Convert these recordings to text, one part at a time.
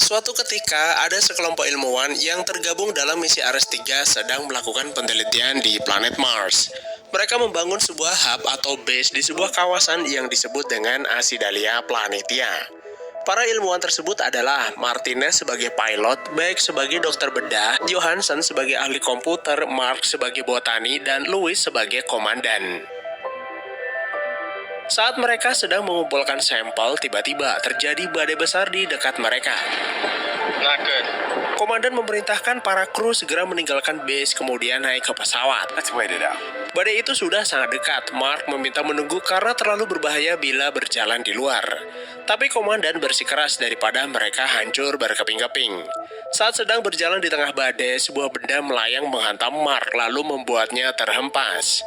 Suatu ketika, ada sekelompok ilmuwan yang tergabung dalam misi Ares 3 sedang melakukan penelitian di planet Mars. Mereka membangun sebuah hub atau base di sebuah kawasan yang disebut dengan Asidalia Planitia. Para ilmuwan tersebut adalah Martinez sebagai pilot, Beck sebagai dokter bedah, Johansson sebagai ahli komputer, Mark sebagai botani, dan Louis sebagai komandan. Saat mereka sedang mengumpulkan sampel, tiba-tiba terjadi badai besar di dekat mereka. Not good. Komandan memerintahkan para kru segera meninggalkan base kemudian naik ke pesawat. Let's wait it out. Badai itu sudah sangat dekat. Mark meminta menunggu karena terlalu berbahaya bila berjalan di luar. Tapi komandan bersikeras daripada mereka hancur berkeping-keping. Saat sedang berjalan di tengah badai, sebuah benda melayang menghantam Mark lalu membuatnya terhempas.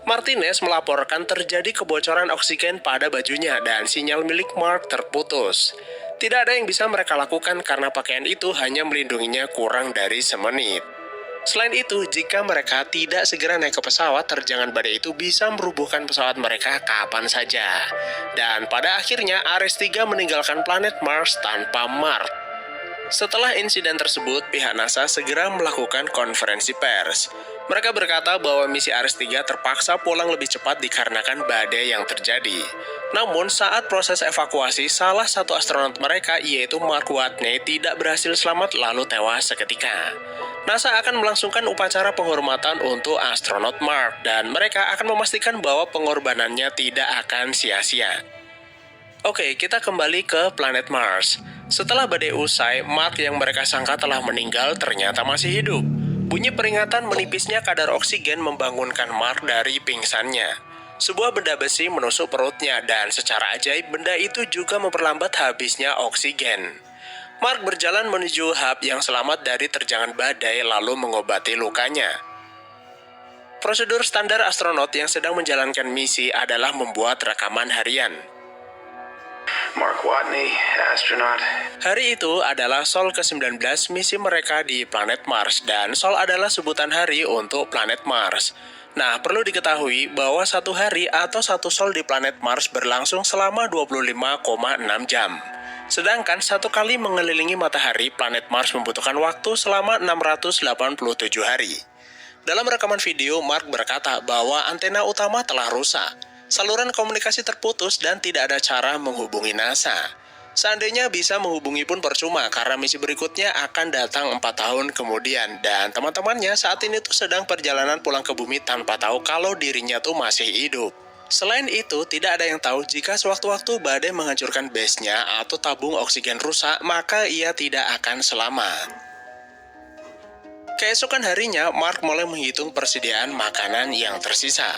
Martinez melaporkan terjadi kebocoran oksigen pada bajunya dan sinyal milik Mark terputus. Tidak ada yang bisa mereka lakukan karena pakaian itu hanya melindunginya kurang dari semenit. Selain itu, jika mereka tidak segera naik ke pesawat, terjangan badai itu bisa merubuhkan pesawat mereka kapan saja. Dan pada akhirnya, Ares 3 meninggalkan planet Mars tanpa Mark. Setelah insiden tersebut, pihak NASA segera melakukan konferensi pers. Mereka berkata bahwa misi Ares 3 terpaksa pulang lebih cepat dikarenakan badai yang terjadi. Namun, saat proses evakuasi, salah satu astronot mereka, yaitu Mark Watney, tidak berhasil selamat lalu tewas seketika. NASA akan melangsungkan upacara penghormatan untuk astronot Mark, dan mereka akan memastikan bahwa pengorbanannya tidak akan sia-sia. Oke, kita kembali ke planet Mars. Setelah badai usai, Mark yang mereka sangka telah meninggal ternyata masih hidup. Bunyi peringatan menipisnya kadar oksigen membangunkan Mark dari pingsannya. Sebuah benda besi menusuk perutnya dan secara ajaib benda itu juga memperlambat habisnya oksigen. Mark berjalan menuju hub yang selamat dari terjangan badai lalu mengobati lukanya. Prosedur standar astronot yang sedang menjalankan misi adalah membuat rekaman harian. Mark Watney, astronaut. Hari itu adalah Sol ke-19 misi mereka di planet Mars dan Sol adalah sebutan hari untuk planet Mars. Nah, perlu diketahui bahwa satu hari atau satu Sol di planet Mars berlangsung selama 25,6 jam. Sedangkan satu kali mengelilingi matahari, planet Mars membutuhkan waktu selama 687 hari. Dalam rekaman video, Mark berkata bahwa antena utama telah rusak. Saluran komunikasi terputus dan tidak ada cara menghubungi NASA. Seandainya bisa menghubungi pun percuma karena misi berikutnya akan datang 4 tahun kemudian dan teman-temannya saat ini tuh sedang perjalanan pulang ke bumi tanpa tahu kalau dirinya tuh masih hidup. Selain itu, tidak ada yang tahu jika sewaktu-waktu badai menghancurkan base-nya atau tabung oksigen rusak, maka ia tidak akan selamat. Keesokan harinya, Mark mulai menghitung persediaan makanan yang tersisa.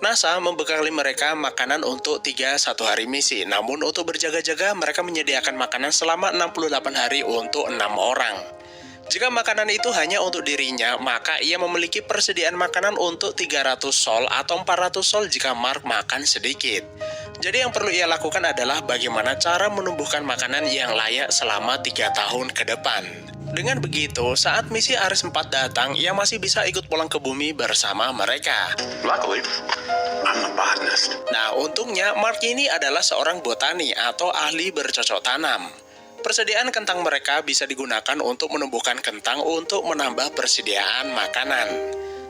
NASA membekali mereka makanan untuk 31 hari misi, namun untuk berjaga-jaga mereka menyediakan makanan selama 68 hari untuk 6 orang. Jika makanan itu hanya untuk dirinya, maka ia memiliki persediaan makanan untuk 300 Sol atau 400 Sol jika Mark makan sedikit. Jadi yang perlu ia lakukan adalah bagaimana cara menumbuhkan makanan yang layak selama 3 tahun ke depan. Dengan begitu, saat misi Ares 4 datang, ia masih bisa ikut pulang ke bumi bersama mereka. Luckily, I'm a botanist. Nah, untungnya Mark ini adalah seorang botani atau ahli bercocok tanam. Persediaan kentang mereka bisa digunakan untuk menumbuhkan kentang untuk menambah persediaan makanan.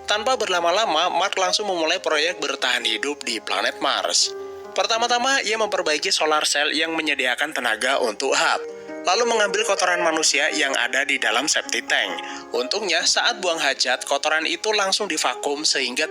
Tanpa berlama-lama, Mark langsung memulai proyek bertahan hidup di planet Mars. Pertama-tama, ia memperbaiki solar cell yang menyediakan tenaga untuk hub. Lalu mengambil kotoran manusia yang ada di dalam septic tank. Untungnya, saat buang hajat, kotoran itu langsung divakum sehingga